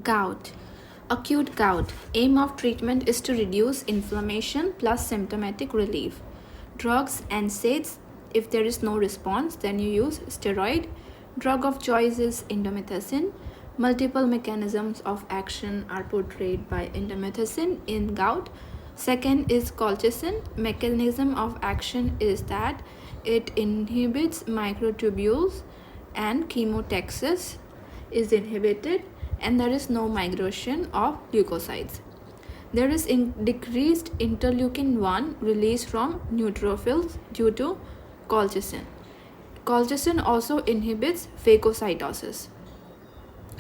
Gout. Acute gout. Aim of treatment is to reduce inflammation plus symptomatic relief. Drugs, NSAIDs. If there is no response, then you use steroid. Drug of choice is indomethacin. Multiple mechanisms of action are portrayed by indomethacin in gout. Second is colchicine. Mechanism of action is that it inhibits microtubules and chemotaxis is inhibited, and there is no migration of leukocytes. There is decreased interleukin 1 release from neutrophils due to colchicine. Colchicine also inhibits phagocytosis.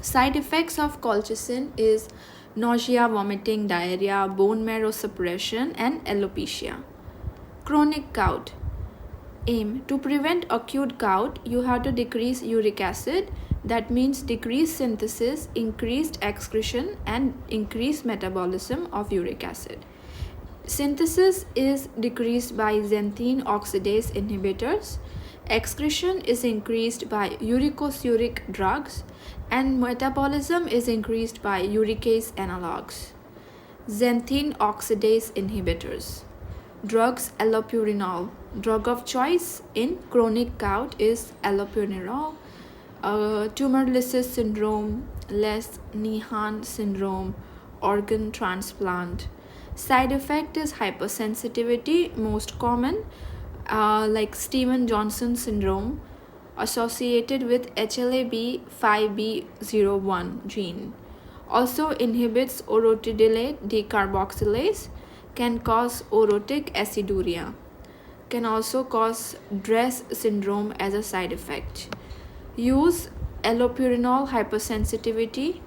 Side effects of colchicine is nausea, vomiting, diarrhea, bone marrow suppression, and alopecia. Chronic gout. Aim. To prevent acute gout, you have to decrease uric acid. That means decrease synthesis, increased excretion, and increased metabolism of uric acid. Synthesis is decreased by xanthine oxidase inhibitors. Excretion is increased by uricosuric drugs, and metabolism is increased by uricase analogs. Xanthine oxidase inhibitors. Drugs, allopurinol. Drug of choice in chronic gout is allopurinol. Tumor lysis syndrome, Les-Nihan syndrome, organ transplant. Side effect is hypersensitivity, most common, like Steven-Johnson syndrome, associated with HLA-B5B01 gene. Also inhibits orotidyl decarboxylase, can cause orotic aciduria, can also cause DRESS syndrome as a side effect. Use allopurinol hypersensitivity,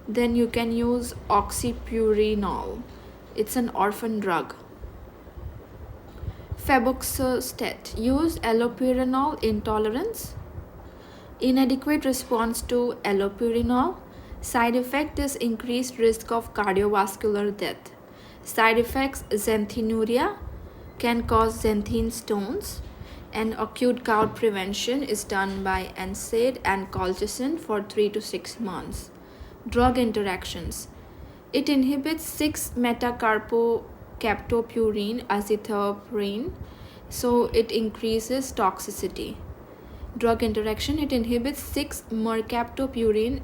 then you can use oxypurinol. It's an orphan drug. Febuxostat. Use allopurinol intolerance. Inadequate response to allopurinol. Side effect is increased risk of cardiovascular death. Side effects: xanthinuria, can cause xanthine stones, and acute gout prevention is done by NSAID and colchicine for 3 to 6 months. Drug interactions. It inhibits 6-metacarpocaptopurine azathioprine, so it increases toxicity. Drug interaction. It inhibits 6-mercaptopurine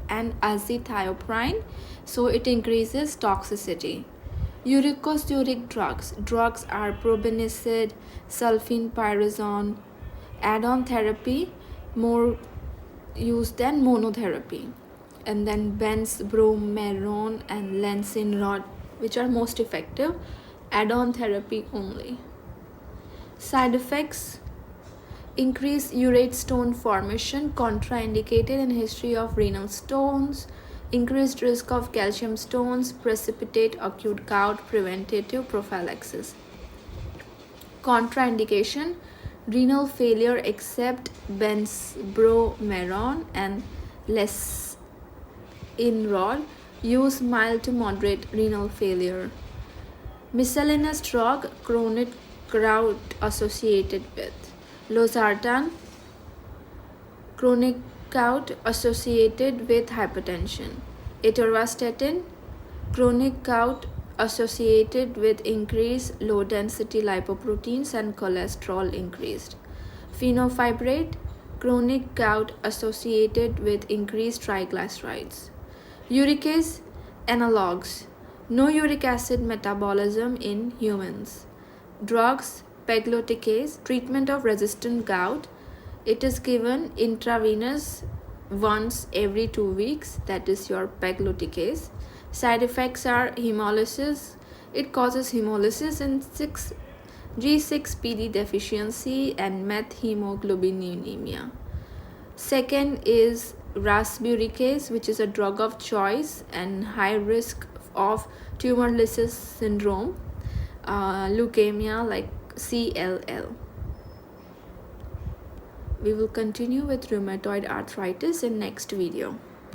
and azathioprine, so it increases toxicity. Uricosuric drugs. Drugs are probenecid, sulfenpyrazone. Add-on therapy, more used than monotherapy. And then benzbromarone and lensinrod, which are most effective. Add-on therapy only. Side effects: increased urate stone formation, contraindicated in history of renal stones. Increased risk of calcium stones, precipitate acute gout, preventative prophylaxis. Contraindication: renal failure except benzbromarone and lensinrod. Use mild to moderate renal failure. Miscellaneous drug chronic gout associated with losartan, chronic gout associated with hypertension. Atorvastatin, chronic gout associated with increased low density lipoproteins and cholesterol increased. Fenofibrate, chronic gout associated with increased triglycerides. Uricase analogs. No uric acid metabolism in humans. Drugs, pegloticase, treatment of resistant gout. It is given intravenous once every 2 weeks, that is your pegloticase. Side effects are hemolysis. It causes hemolysis in G6PD deficiency and methemoglobinemia. Second is rasburicase, which is a drug of choice and high risk of tumor lysis syndrome, leukemia like CLL. We will continue with rheumatoid arthritis in next video.